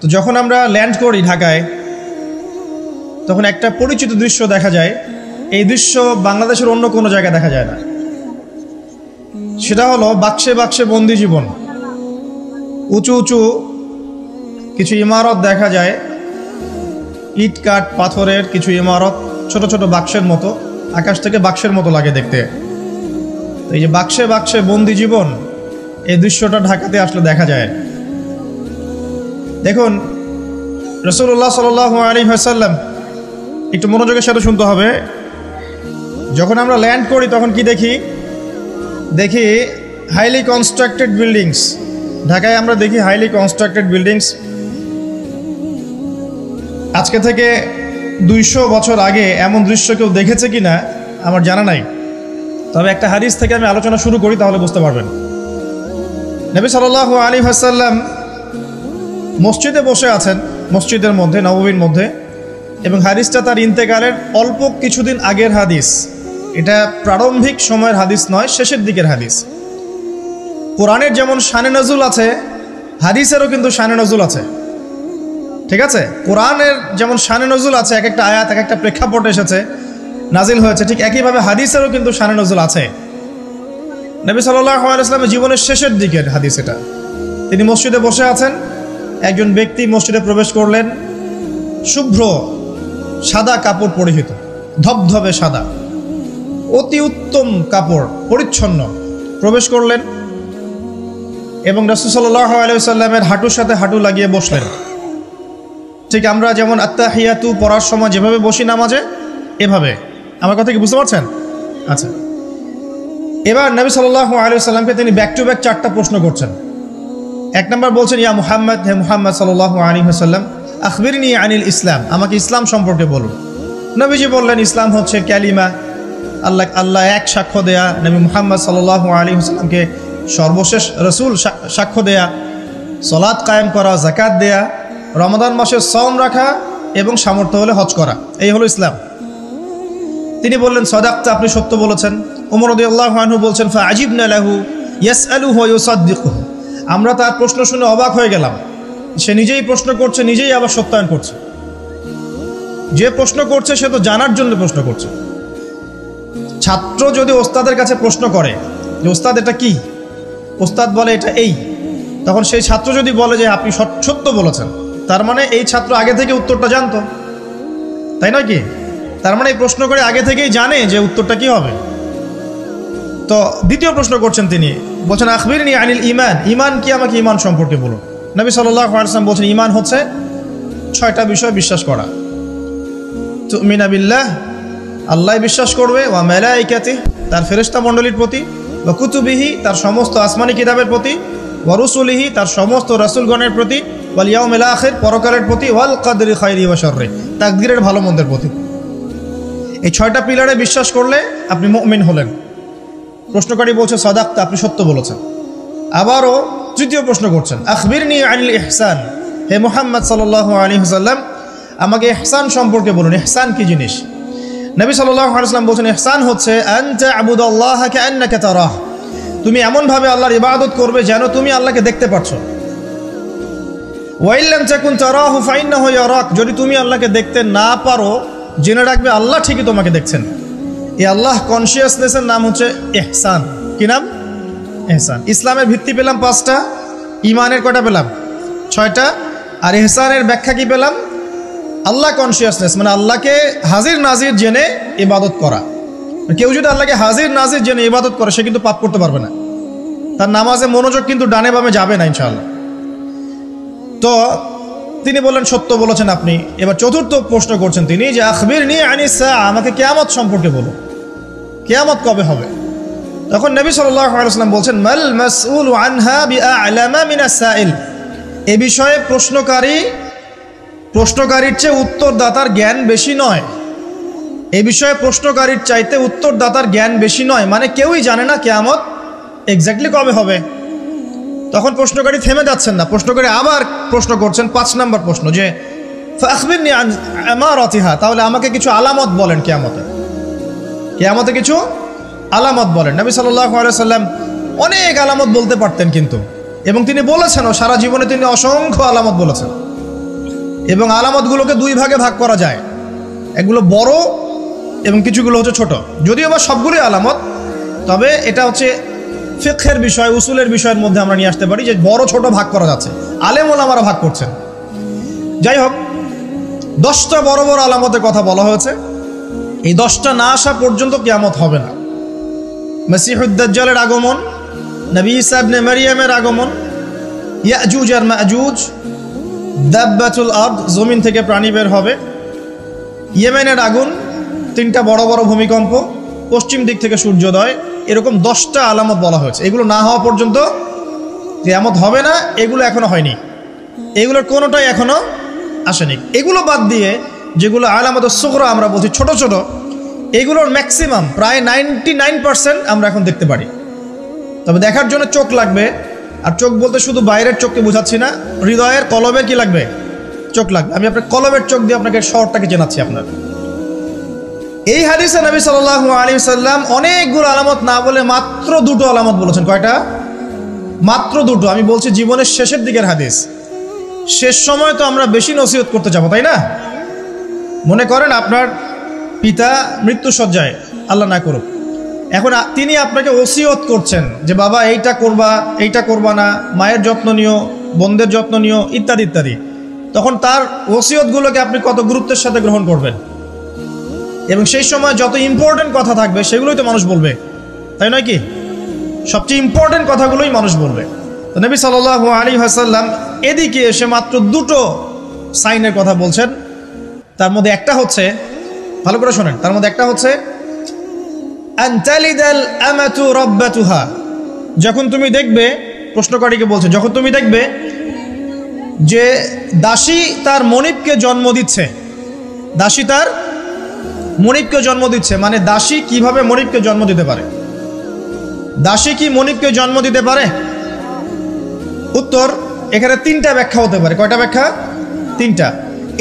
তো যখন আমরা ল্যান্ড করি ঢাকায়, তখন একটা পরিচিত দৃশ্য দেখা যায়। এই দৃশ্য বাংলাদেশের অন্য কোনো জায়গায় দেখা যায় না। সেটা হলো বাক্সে বাক্সে বন্দি জীবন। উঁচু উঁচু কিছু ইমারত দেখা যায়, ইট কাঠ পাথরের কিছু ইমারত, ছোট ছোট বাক্সের মতো, আকাশ থেকে বাক্সের মতো লাগে দেখতে। তো এই যে বাক্সে বাক্সে বন্দি জীবন, এই দৃশ্যটা ঢাকাতে আসলে দেখা যায়। দেখুন, রাসূলুল্লাহ সাল্লাল্লাহু আলাইহি ওয়াসাল্লাম, একটু মনোযোগের সাথে শুনতে হবে। যখন আমরা ল্যান্ড করি তখন কি দেখি হাইলি কনস্ট্রাক্টেড বিল্ডিংস। ঢাকায় আমরা দেখি হাইলি কনস্ট্রাক্টেড বিল্ডিংস। আজকে থেকে 200 বছর আগে এমন দৃশ্য কেউ দেখেছে কিনা আমার জানা নাই। তবে একটা হাদিস থেকে আমি আলোচনা শুরু করি, তাহলে বুঝতে পারবেন। নবী সাল্লাল্লাহু আলাইহি ওয়াসাল্লাম মসজিদে বসে আছেন, মসজিদের মধ্যে, নববীর মধ্যে, এবং হাদিসটা তার ইন্তেকালের অল্প কিছুদিন আগের হাদিস। এটা প্রারম্ভিক সময়ের হাদিস নয়, শেষের দিকের হাদিস। কোরআনের যেমন শানে নজুল আছে, হাদিসেরও কিন্তু শানে নজুল আছে। ঠিক আছে? কোরআনের যেমন শানে নজুল আছে, এক একটা আয়াত এক একটা প্রেক্ষাপটে এসেছে, নাজিল হয়েছে, ঠিক একইভাবে হাদিসেরও কিন্তু শানে নজুল আছে। নবী সাল্লাল্লাহু আলাইহি ওয়াসাল্লামের জীবনের শেষের দিকের হাদিস এটা। তিনি মসজিদে বসে আছেন, একজন ব্যক্তি মসজিদে প্রবেশ করলেন, শুভ্র সাদা কাপড় পরিহিত, ধবধবে সাদা, অতি উত্তম কাপড়, পরিচ্ছন্ন, প্রবেশ করলেন এবং রাসূল সাল্লাল্লাহু আলাইহি ওয়াসাল্লামের হাঁটুর সাথে হাঁটু লাগিয়ে বসলেন। ঠিক আমরা যেমন আত্তাহিয়াতু পড়ার সময় যেভাবে বসি নামাজে, এভাবে। আমার কথা কি বুঝতে পারছেন? আচ্ছা, এবার নবী সাল্লাল্লাহু আলাইহি ওয়াসাল্লামকে তিনি ব্যাক টু ব্যাক 4টা প্রশ্ন করছেন। 1 নম্বর বলছেন, ইয়া মুহাম্মদ, হে মুহাম্মদ সাল্লাল্লাহু আলাইহি ওয়াসাল্লাম, আখবিরনি আনিল ইসলাম, আমাকে ইসলাম সম্পর্কে বলুন। নবীজি বললেন, ইসলাম হচ্ছে কালিমা, আল্লাহ এক সাক্ষ্য দেয়া, নবী মুহাম্মদ সাল্লাল্লাহু আলাইহি ওয়াসাল্লামকে সর্বশেষ রাসূল সাক্ষ্য দেয়া, সালাত কায়েম করা, যাকাত দেয়া, রমাদান মাসে সওম রাখা এবং সামর্থ্য হলে হজ করা, এই হলো ইসলাম। তিনি বললেন, সাদাকতা, আপনি সত্য বলেছেন। ওমর রাদিয়াল্লাহু আনহু বলছেন, ফাআজিবনা লাহু ইয়াসআলুহু ওয়া ইউসাদ্দিকুহু, আমরা তার প্রশ্ন শুনে অবাক হয়ে গেলাম। সে নিজেই প্রশ্ন করছে, নিজেই আবার সত্যায়ন করছে। যে প্রশ্ন করছে সে তো জানার জন্য প্রশ্ন করছে। ছাত্র যদি ওস্তাদের কাছে প্রশ্ন করে যে ওস্তাদ এটা কি, ওস্তাদ বলে এটা এই, তখন সেই ছাত্র যদি বলে যে আপনি সত্য বলেছেন, তার মানে এই ছাত্র আগে থেকে উত্তরটা জানতো, তাই নয় কি? তার মানে এই প্রশ্ন করে আগে থেকেই জানে যে উত্তরটা কি হবে। তো দ্বিতীয় প্রশ্ন করছেন তিনি, বলছেন, আখবিরনি আনিল ঈমান, ঈমান কি, আমাকে ঈমান সম্পর্কে বলুন। নবী সাল্লাল্লাহু আলাইহি ওয়াসাল্লাম বলছেন, ঈমান হচ্ছে 6টা বিষয় বিশ্বাস করা। তুমিনা বিল্লাহ, আল্লাহ বিশ্বাস করবে, ওয়া মালাইকাতিহি, তার ফেরেশতা মণ্ডলীর প্রতি, ওয়া কুতুবিহি, তার সমস্ত আসমানি কিতাবের প্রতি, ওয়া রুসুলিহি, তার সমস্ত রাসূলগণের প্রতি, ওয়াল ইয়াউমিল আখির, পরকালের প্রতি, ওয়াল কদরি খাইরি ওয়া শাররি, তাকদীরের ভালো মন্দের প্রতি। এই 6টা পিলারে বিশ্বাস করলে আপনি মুমিন হলেন। প্রশ্নকারী বলছে, সাদাকতা, আপনি সত্য বলেছেন। আবারও তৃতীয় প্রশ্ন করছেন, আখবিরনি আনিল ইহসান, হে মুহাম্মদ সাল্লাল্লাহু আলাইহি ওয়াসাল্লাম, আমাকে ইহসান সম্পর্কে বলুন, ইহসান কি জিনিস? নবী সাল্লাল্লাহু আলাইহি ওয়াসাল্লাম বলছেন, ইহসান হচ্ছে আনতা আবুদাল্লাহা কাআন্নাকা তারাহ, তুমি এমনভাবে আল্লাহর ইবাদত করবে যেন তুমি আল্লাহকে দেখতে পাচ্ছ। ওয়া ইল্লাম তাকুন তারাহু ফাইন্নাহু ইয়ারাক, যদি তুমি আল্লাহকে দেখতে না পারো, জেনে রাখবে আল্লাহ ঠিকই তোমাকে দেখছেন। এই আল্লাহ কনসিয়াসনেসের নাম হচ্ছে ইহসান। কি নাম? ইহসান। ইসলামের ভিত্তি পেলাম 5টা, ইমানের কয়টা পেলাম? 6টা। আর ইহসানের ব্যাখ্যা কি পেলাম? আল্লাহ কনসিয়াসনেস, মানে আল্লাহকে হাজির নাজির জেনে ইবাদত করা। কেউ যদি আল্লাহকে হাজির নাজির জেনে ইবাদত করে, সে কিন্তু পাপ করতে পারবে না, তার নামাজে মনোযোগ কিন্তু ডানে বামে যাবে না ইনশাআল্লাহ। তো তিনি বললেন, সত্য বলেছেন আপনি। এবার চতুর্থ প্রশ্ন করছেন তিনি, যে আখবিরনি আনিস সাআ, আমাকে কিয়ামত সম্পর্কে বলুন, কিয়ামত কবে হবে? তখন নবী সাল্লাল্লাহু আলাইহি ওয়াসাল্লাম বলছেন, মাল মাসউলু আনহা বিআ'লামা মিনাস সাইল, এই বিষয়ে প্রশ্নকারীর চেয়ে উত্তরদাতার জ্ঞান বেশি নয়। এই বিষয়ে প্রশ্নকারীর চাইতে উত্তরদাতার জ্ঞান বেশি নয়, মানে কেউই জানে না কিয়ামত এক্স্যাক্টলি কবে হবে। তখন প্রশ্নকারী থেমে যাচ্ছেন না, প্রশ্নকারী আবার প্রশ্ন করছেন, 5 নম্বর প্রশ্ন, যে ফাখবিরনি আন আমারাতিহা, তাহলে আমাকে কিছু আলামত বলেন কিয়ামতে কিছু আলামত বলেন। নবী সাল্লাল্লাহু আলাইহি ওয়াসাল্লাম অনেক আলামত বলতে পারতেন কিন্তু, এবং তিনি বলেছেনও, সারা জীবনে তিনি অসংখ্য আলামত বলেছেন। এবং আলামতগুলোকে দুই ভাগে ভাগ করা যায়, এগুলো বড় এবং কিছুগুলো হচ্ছে ছোট। যদিও বা সবগুলোই আলামত, তবে এটা হচ্ছে ফিকহের বিষয়, উসুলের বিষয়ের মধ্যে আমরা নিয়ে আসতে পারি যে বড় ছোট ভাগ করা যাচ্ছে, আলেম ওলামারা ভাগ করছেন। যাই হোক, 10টা বড় বড় আলামতের কথা বলা হয়েছে। এই 10টা না আসা পর্যন্ত কিয়ামত হবে না। মসিহুদ দাজ্জালের আগমন, নবী ঈসা ইবনে মারইয়ামের আগমন, ইয়াজুজ আর মাজুজ, দাব্বাতুল আরদ, জমিন থেকে প্রাণী বের হবে, ইয়েমেনের আগুন, 3টা বড় বড় ভূমিকম্প, পশ্চিম দিক থেকে সূর্যোদয়, এরকম 10টা আলামত বলা হয়েছে। এগুলো না হওয়া পর্যন্ত কিয়ামত হবে না। এগুলো এখনো হয়নি, এগুলোর কোনোটাই এখনো আসেনি। এগুলো বাদ দিয়ে যেগুলো আলামত সুগরা আমরা বলছি, ছোট ছোট, এগুলোর ম্যাক্সিমাম প্রায় 99% আমরা এখন দেখতে পারি। তবে দেখার জন্য চোখ লাগবে, আর চোখ বলতে শুধু বাইরের চোখকে বোঝাচ্ছি না, হৃদয়ের কলবের কি লাগবে? চোখ লাগবে। আমি আপনার কলবের চোখ দিয়ে আপনাকে শহরটাকে চেনাচ্ছি। আপনার এই হাদিসে নবী সাল্লাল্লাহু আলাইহি সাল্লাম অনেকগুলো আলামত না বলে মাত্র 2টো আলামত বলেছেন। কয়টা? মাত্র 2টো। আমি বলছি জীবনের শেষের দিকের হাদিস, শেষ সময় তো আমরা বেশি নসিহত করতে যাবো, তাই না? মনে করেন আপনার পিতা মৃত্যুসজ্জায়, আল্লাহ না করুক, এখন তিনি আপনাকে ওসিয়ত করছেন যে বাবা এইটা করবা, এইটা করবা না, মায়ের যত্ন নিও, বোনদের যত্ন নিও, ইত্যাদি ইত্যাদি। তখন তার ওসিয়তগুলোকে আপনি কত গুরুত্বের সাথে গ্রহণ করবেন, এবং সেই সময় যত ইম্পর্টেন্ট কথা থাকবে সেগুলোই তো মানুষ বলবে, তাই নয় কি? সবচেয়ে ইম্পর্টেন্ট কথাগুলোই মানুষ বলবে। তো নবী সাল্লাল্লাহু আলাইহি ওয়াসাল্লাম এদিকে এসে মাত্র 2টো সাইনের কথা বলছেন। তার মধ্যে একটা হচ্ছে, ভালো করে শোনেন, তার মধ্যে একটা হচ্ছে আনতালিদাল আমাতু রাব্বাতুহা। যখন তুমি দেখবে, প্রশ্নকারীকে বলছে, যখন তুমি দেখবে যে দাসী তার মনিবকে জন্ম দিচ্ছে, দাসী তার মনিবকে জন্ম দিচ্ছে, মানে দাসী কিভাবে মনিবকে জন্ম দিতে পারে? দাসী কি মনিবকে জন্ম দিতে পারে? উত্তর, এখানে 3টা ব্যাখ্যা হতে পারে। কয়টা ব্যাখ্যা? 3টা।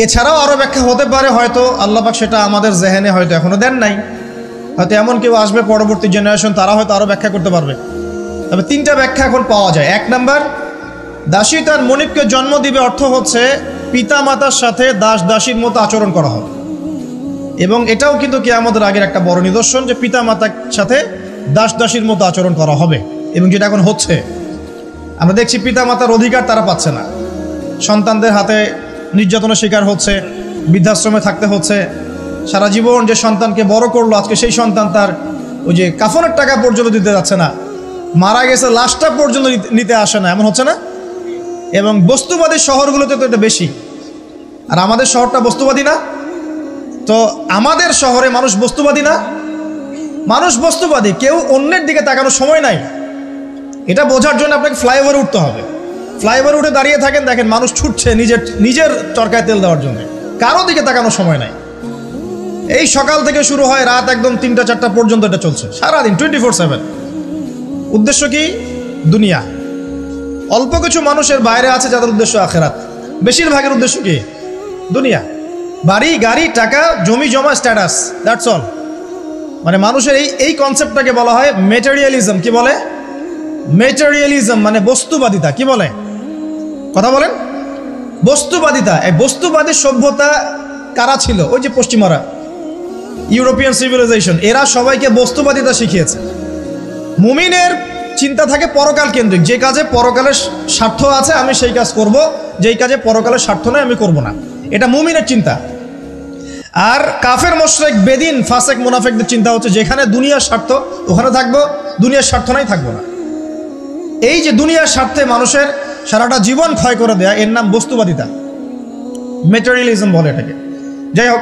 এছাড়াও আরও ব্যাখ্যা হতে পারে, হয়তো আল্লাহ পাক সেটা আমাদের জেহেনে হয়তো এখনো দেন নাই, হয়তো এমন কেউ আসবে পরবর্তী জেনারেশন, তারা হয়তো আরও ব্যাখ্যা করতে পারবে। তবে 3টা ব্যাখ্যা এখন পাওয়া যায়। 1 নাম্বার, দাসী তার মনিবকে জন্ম দিবে অর্থ হচ্ছে পিতা মাতার সাথে দাস দাসীর মতো আচরণ করা হবে, এবং এটাও কিন্তু কিয়ামতের আগের একটা বড় নিদর্শন যে পিতা মাতার সাথে দাস দাসীর মতো আচরণ করা হবে, এবং যেটা এখন হচ্ছে। আমরা দেখছি পিতা মাতার অধিকার তারা পাচ্ছে না, সন্তানদের হাতে নির্যাতনের শিকার হচ্ছে, বৃদ্ধাশ্রমে থাকতে হচ্ছে। সারা জীবন যে সন্তানকে বড় করলো, আজকে সেই সন্তান তার ওই যে কাফনের টাকা পর্যন্ত দিতে যাচ্ছে না, মারা গেছে লাশটা পর্যন্ত নিতে আসে না, এমন হচ্ছে না? এবং বস্তুবাদী শহরগুলোতে তো এটা বেশি, আর আমাদের শহরটা বস্তুবাদী না। তো আমাদের শহরে মানুষ বস্তুবাদী না? মানুষ বস্তুবাদী, কেউ অন্যের দিকে তাকানোর সময় নাই। এটা বোঝার জন্য আপনাকে ফ্লাইওভারে উঠতে হবে। ফ্লাইওভারে উঠে দাঁড়িয়ে থাকেন, দেখেন মানুষ ছুটছে নিজের চরকায় তেল দেওয়ার জন্য, কারো দিকে তাকানোর সময় নাই। এই সকাল থেকে শুরু হয়, রাত একদম 3টা 4টা পর্যন্ত এটা চলছে, সারাদিন 24/7। উদ্দেশ্য কি? দুনিয়া। অল্প কিছু মানুষের বাইরে আছে যাদের উদ্দেশ্য আখেরাত, বেশিরভাগের উদ্দেশ্য কি? দুনিয়া। বাড়ি, গাড়ি, টাকা, জমি জমা, স্ট্যাটাস, দ্যাটস অল। মানে মানুষের এই কনসেপ্টটাকে বলা হয় মেটেরিয়ালিজম। কি বলে? মেটেরিয়ালিজম মানে বস্তুবাদিতা। কি বলে? কথা বলেন। বস্তুবাদিতা। এই বস্তুবাদী সভ্যতা কারা ছিল? ওই যে পশ্চিমারা, ইউরোপিয়ান সিভিলাইজেশন, এরা সবাইকে বস্তুবাদিতা শিখিয়েছে। মুমিনের চিন্তা থাকে পরকাল কেন্দ্রিক, যে কাজে পরকালের স্বার্থ আছে আমি সেই কাজ করব, যেই কাজে পরকালের স্বার্থ নয় আমি করব না, এটা মুমিনের চিন্তা। আর কাফের মুশরিক বেদিন ফাসেক মুনাফিকদের চিন্তা হচ্ছে যেখানে দুনিয়ার স্বার্থ ওখানে থাকবো, দুনিয়ার স্বার্থ নাই থাকবো না। এই যে দুনিয়ার স্বার্থে মানুষের সারাটা জীবন ক্ষয় করে দেয়া, এর নাম বস্তুবাদিতা, মেটেরিয়ালিজম বলে এটাকে। যাই হোক,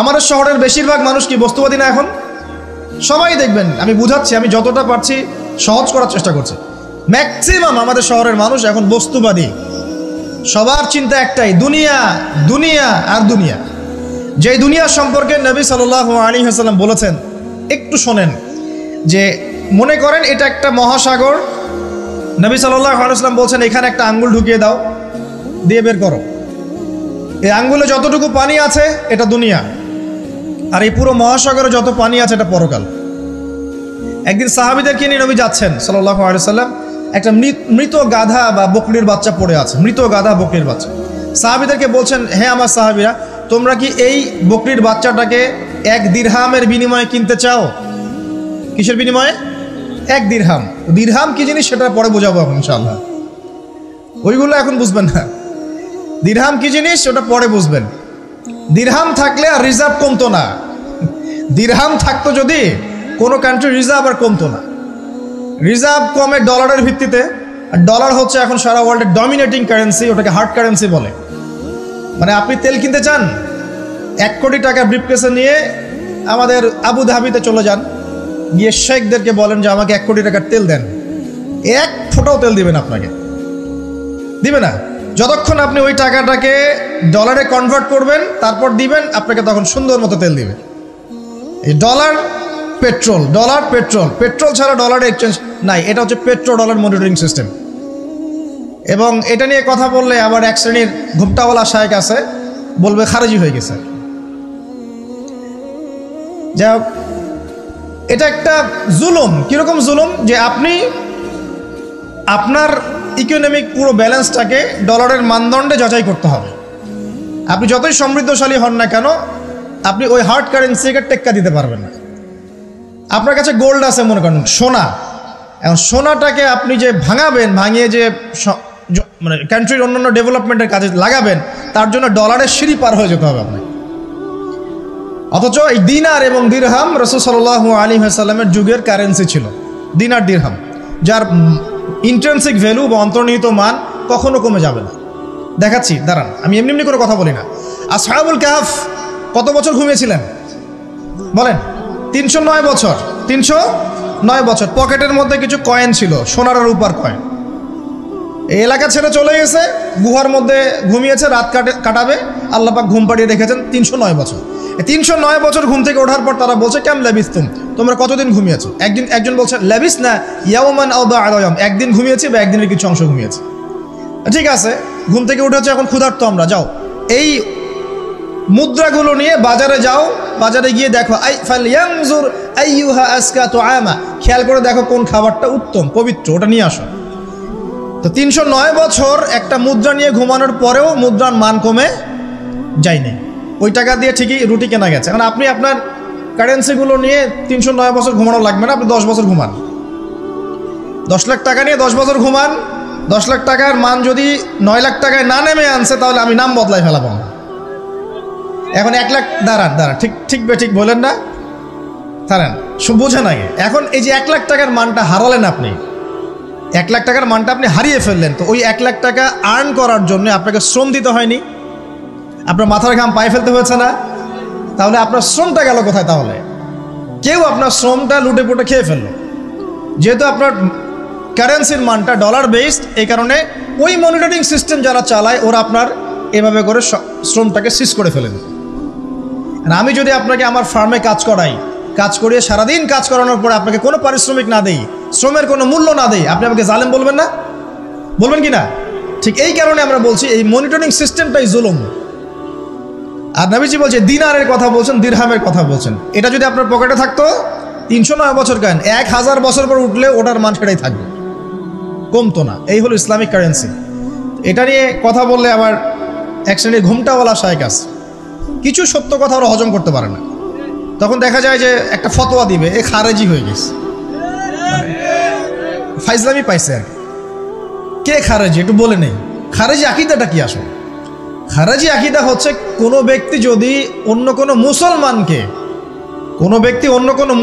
আমাদের শহরের বেশিরভাগ মানুষ কি বস্তুবাদী না? এখন সবাই দেখবেন, আমি বুঝাচ্ছি, আমি যতটা পারছি সহজ করার চেষ্টা করছি। ম্যাক্সিমাম আমাদের শহরের মানুষ এখন বস্তুবাদী। সবার চিন্তা একটাই, দুনিয়া, দুনিয়া আর দুনিয়া। যেই দুনিয়া সম্পর্কে নবী সাল্লাল্লাহু আলাইহি ওয়াসাল্লাম বলেছেন, একটু শোনেন, যে মনে করেন এটা একটা মহাসাগর। নবী সাল্লাল্লাহু আলাইহি ওয়াসাল্লাম বলছেন এখানে একটা আঙ্গুল ঢুকিয়ে দাও, দিয়ে বের করো। এই আঙ্গুলে যতটুকু পানি আছে এটা দুনিয়া, আর এই পুরো মহাসাগরে যত পানি আছে এটা পরকাল। একদিন সাহাবীদেরকে নিয়ে নবী যাচ্ছেন সাল্লাল্লাহু আলাইহি ওয়াসাল্লাম, একটা মৃত গাধা বা বকরির বাচ্চা পড়ে আছে, মৃত গাধা বকরির বাচ্চা। সাহাবীদেরকে বলছেন, হে আমার সাহাবীরা, তোমরা কি এই বকরির বাচ্চাটাকে 1 দিরহামের বিনিময়ে কিনতে চাও? কিসের বিনিময়ে? 1 দিরহাম। দিরহাম কি জিনিস সেটা পরে বোঝাবো এখন ইনশাআল্লাহ, ওইগুলো এখন বুঝবেন না। দিরহাম কি জিনিস ওটা পরে বুঝবেন। দিরহাম থাকলে আর রিজার্ভ কমতো না। দিরহাম থাকতো যদি কোনো কান্ট্রি রিজার্ভ আর কমতো না। রিজার্ভ কমে ডলারের ভিত্তিতে, আর ডলার হচ্ছে এখন সারা ওয়ার্ল্ডের ডমিনেটিং কারেন্সি, ওটাকে হার্ড কারেন্সি বলে। মানে আপনি তেল কিনতে চান, 1 কোটি টাকা ব্রিফকেসে নিয়ে আমাদের আবু ধাবিতে চলে যান, গিয়ে শেখদেরকে বলেন যে আমাকে 1 কোটি টাকার তেল দেন, 1 ফোঁটাও তেল দিবেন আপনাকে, দিবে না। যতক্ষণ আপনি ওই টাকাটাকে ডলারে কনভার্ট করবেন তারপর দিবেন, আপনাকে তখন সুন্দর মতো তেল দিবে। এই dollar petrol, dollar petrol, petrol ছাড়া ডলারের এক্সচেঞ্জ নাই। এটা হচ্ছে পেট্রো ডলার মনিটরিং সিস্টেম। এবং এটা নিয়ে কথা বললে আবার এক শ্রেণীর ঘুমটাওয়ালা শায়েখ আছে, বলবে খারেজি হয়ে গেছে। যাই হোক, এটা একটা জুলুম। কিরকম জুলুম? যে আপনি আপনার ইকোনমিক পুরো ব্যালেন্সটাকে ডলারের মানদণ্ডে যাচাই করতে হবে। আপনি যতই সমৃদ্ধশালী হন না কেন, আপনি ওই হার্ড কারেন্সিকে টেক্কা দিতে পারবেন না। আপনার কাছে গোল্ড আছে মনে করেন, সোনা, এখন সোনাটাকে আপনি যে ভাঙাবেন, ভাঙিয়ে যে মানে কান্ট্রির অন্যান্য ডেভেলপমেন্টের কাজে লাগাবেন, তার জন্য ডলারের সিঁড়ি পার হয়ে যেতে হবে আপনাকে। অথচ এই দিনার এবং দিরহাম রাসূল সাল্লাল্লাহু আলাইহি ওয়াসাল্লামের যুগের কারেন্সি ছিল, দিনার দিরহাম, যার ইন্ট্রিনসিক ভ্যালু বা অন্তর্নিহিত মান কখনো কমে যাবে না। দেখাচ্ছি, দাঁড়ান, আমি এমনি এমনি করে কথা বলি না। আসহাবুল কাহফ কত বছর ঘুমিয়েছিলেন বলেন? 309 বছর। 309 বছর। পকেটের মধ্যে কিছু কয়েন ছিল, সোনার আর রূপার কয়েন। এই এলাকা ছেড়ে চলে গেছে, গুহার মধ্যে ঘুমিয়েছে, রাত কাটাবে। আল্লাহ পাক ঘুম পাড়িয়ে রেখেছেন 309 বছর। 309 বছর ঘুম থেকে ওঠার পর তারা বলছে, কেম লাবিস্তুম, তোমরা কতদিন ঘুমিয়েছো? একজন বলছে লাবিস না ইয়াওমান আও বা'দা ইয়াওম, একদিন ঘুমিয়েছি বা একদিনের কিছু অংশ ঘুমিয়েছি। ঠিক আছে, ঘুম থেকে উঠেছে, এখন ক্ষুধার্ত আমরা, যাও এই মুদ্রাগুলো নিয়ে বাজারে যাও, বাজারে গিয়ে দেখো, আই ফালয়ানজুর আইয়ুহা আসকা তুআমা, খেয়াল করে দেখো কোন খাবারটা উত্তম পবিত্র, ওটা নিয়ে আসো। তো 309 বছর একটা মুদ্রা নিয়ে ঘুমানোর পরেও মুদ্রার মান কমে যায়নি। ওই টাকা দিয়ে ঠিকই রুটি কেনা গেছে। এখন আপনি আপনার কারেন্সিগুলো নিয়ে 309 বছর ঘুমানো লাগবে না, আপনি 10 বছর ঘুমান। 10 লাখ টাকা নিয়ে 10 বছর ঘুমান। 10 লাখ টাকার মান যদি 9 লাখ টাকায় না নেমে আনছে, তাহলে আমি নাম বদলাই ফেলাবো। এখন 1 লাখ, দাঁড়ান ঠিক বলেন না, দাঁড়ান, বোঝেন আগে। এখন এই যে 1 লাখ টাকার মানটা হারালেন আপনি, 1 লাখ টাকার মানটা আপনি হারিয়ে ফেললেন। তো ওই 1 লাখ টাকা আর্ন করার জন্য আপনাকে শ্রম দিতে হয়নি? আপনার মাথার ঘাম পায়ে ফেলতে হয়েছে না? তাহলে আপনার শ্রমটা গেল কোথায়? তাহলে কেউ আপনার শ্রমটা লুটে পুটে খেয়ে ফেললো। যেহেতু আপনার কারেন্সির মানটা ডলার বেসড, এই কারণে ওই মনিটরিং সিস্টেম যারা চালায় ওরা আপনার এভাবে করে শ্রমটাকে সিজ করে ফেলে দেয়। আমি যদি আপনাকে আমার ফার্মে কাজ করিয়ে সারাদিন কাজ করানোর পরে আপনাকে কোনো পারিশ্রমিক না দেই, শ্রমের কোনো মূল্য না দেই, আপনি আমাকে জালেম বলবেন না? বলবেন কি না? ঠিক এই কারণে আমরা বলছি এই মনিটরিং সিস্টেমটাই জুলুম। আর নবীজি বলছে, দিনারের কথা বলছেন, দিরহামের কথা বলছেন। এটা যদি আপনার পকেটে থাকতো 309 বছর কেন, 1000 বছর পর উঠলে ওটার মান সেটাই থাকবে, কমতো না। এই হলো ইসলামিক কারেন্সি। এটা নিয়ে কথা বললে আবার এক শ্রেণীর ঘুমটাওয়ালা শায়েখ আছে, কিছু সত্য কথা ওরা হজম করতে পারে না। তখন দেখা যায় যে একটা ফতোয়া দিবে, এ খারেজি হয়ে গেছে, ফাইজলামি পাইছে আর কে খারেজি একটু বলে নেই। খারেজি আকীদাটা কি আসলে? খারেজি আকীদা হচ্ছে কোনো ব্যক্তি যদি অন্য কোনো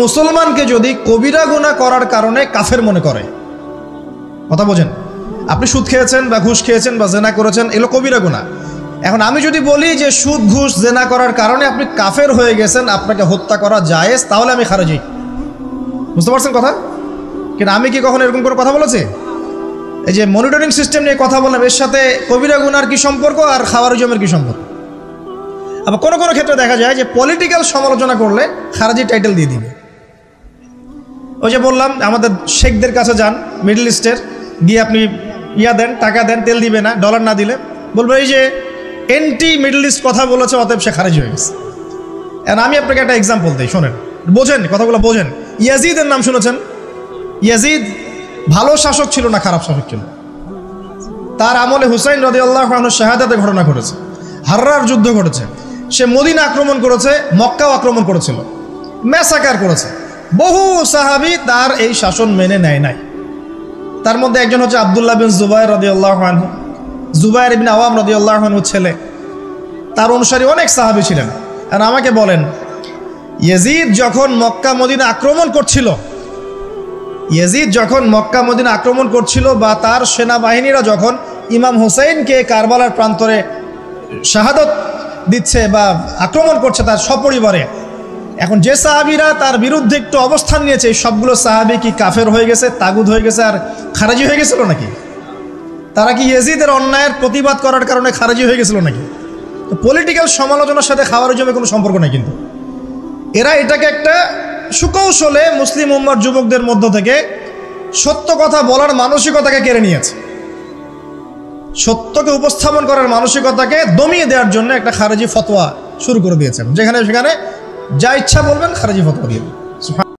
মুসলমানকে যদি কবিরা গুনাহ করার কারণে কাফের মনে করে। কথা বোঝেন? আপনি সুদ খেয়েছেন বা ঘুষ খেয়েছেন বা জেনা করেছেন, এগুলো কবিরা গুনাহ। এখন আমি যদি বলি যে সুদ ঘুষ জেনা করার কারণে আপনি কাফের হয়ে গেছেন, আপনাকে হত্যা করা জায়েজ, তাহলে আমি খারেজি। বুঝতে পারছেন কথা? কিন্তু আমি কি কখনো এরকম করে কথা বলেছি? এই যে মনিটরিং সিস্টেম নিয়ে কথা বললাম, এর সাথে কবিরা গুনার কি সম্পর্ক আর খাওয়ারিজমের কি সম্পর্ক? আবার কোনো কোনো ক্ষেত্রে দেখা যায় যে পলিটিক্যাল সমালোচনা করলে খারেজি টাইটেল দিয়ে দিবে। ওই যে বললাম, আমাদের শেখদের কাছে যান মিডল ইস্টের, গিয়ে আপনি দেন, টাকা দেন, তেল দিবে না, ডলার না দিলে বলবো এই যে এন্টি মিডল ইস্ট কথা বলেছে, অতএব সে খারেজি হয়ে গেছে। আমি আপনাকে একটা এক্সাম্পল দিই, শোনেন, বোঝেন কথাগুলো, বোঝেন। ইয়াজিদের নাম শুনেছেন? ইয়াজিদ ভালো শাসক ছিল না খারাপ শাসক ছিল? তার আমলে হুসাইন রাদিয়াল্লাহু আনহু শাহাদাতের ঘটনা ঘটেছে, হাররার যুদ্ধ ঘটেছে, সে মদিনা আক্রমণ করেছে, মক্কাও আক্রমণ করেছিল, ম্যাসাকার করেছে। বহু সাহাবী তার এই শাসন মেনে নেয় নাই। তার মধ্যে একজন হচ্ছে আব্দুল্লাহ বিন জুবায়ের রাদিয়াল্লাহু আনহু, জুবায়ের ইবনে আওয়াম রাদিয়াল্লাহু আনহুর ছেলে। তার অনুসারী অনেক সাহাবী ছিলেন। আর আমাকে বলেন, ইয়াজিদ যখন মক্কা মদিনা আক্রমণ করছিল, ইয়াজিদ যখন মক্কা মদিনা আক্রমণ করছিল বা তার সেনাবাহিনীরা যখন ইমাম হুসাইনকে কারবালার প্রান্তরে শাহাদত দিচ্ছে বা আক্রমণ করছে তার সপরিবারে, এখন যে সাহাবীরা তার বিরুদ্ধে একটু অবস্থান নিয়েছে, এই সবগুলো সাহাবী কি কাফের হয়ে গেছে, তাগুত হয়ে গেছে আর খারেজি হয়ে গেছিল নাকি? তারা কি ইয়াজিদের অন্যায়ের প্রতিবাদ করার কারণে খারেজি হয়ে গেছিল নাকি? তো পলিটিক্যাল সমালোচনার সাথে খাওয়ারিজমের কোনো সম্পর্ক নেই। কিন্তু এরা এটাকে একটা সুকৌশলে মুসলিম উম্মার যুবকদের মধ্য থেকে সত্য কথা বলার মানসিকতাকে কেড়ে নিয়েছে, সত্যকে উপস্থাপন করার মানসিকতাকে দমিয়ে দেওয়ার জন্য একটা খারেজি ফতোয়া শুরু করে দিয়েছেন, যেখানে সেখানে যা ইচ্ছা বলবেন খারেজি ফতোয়া দিয়ে।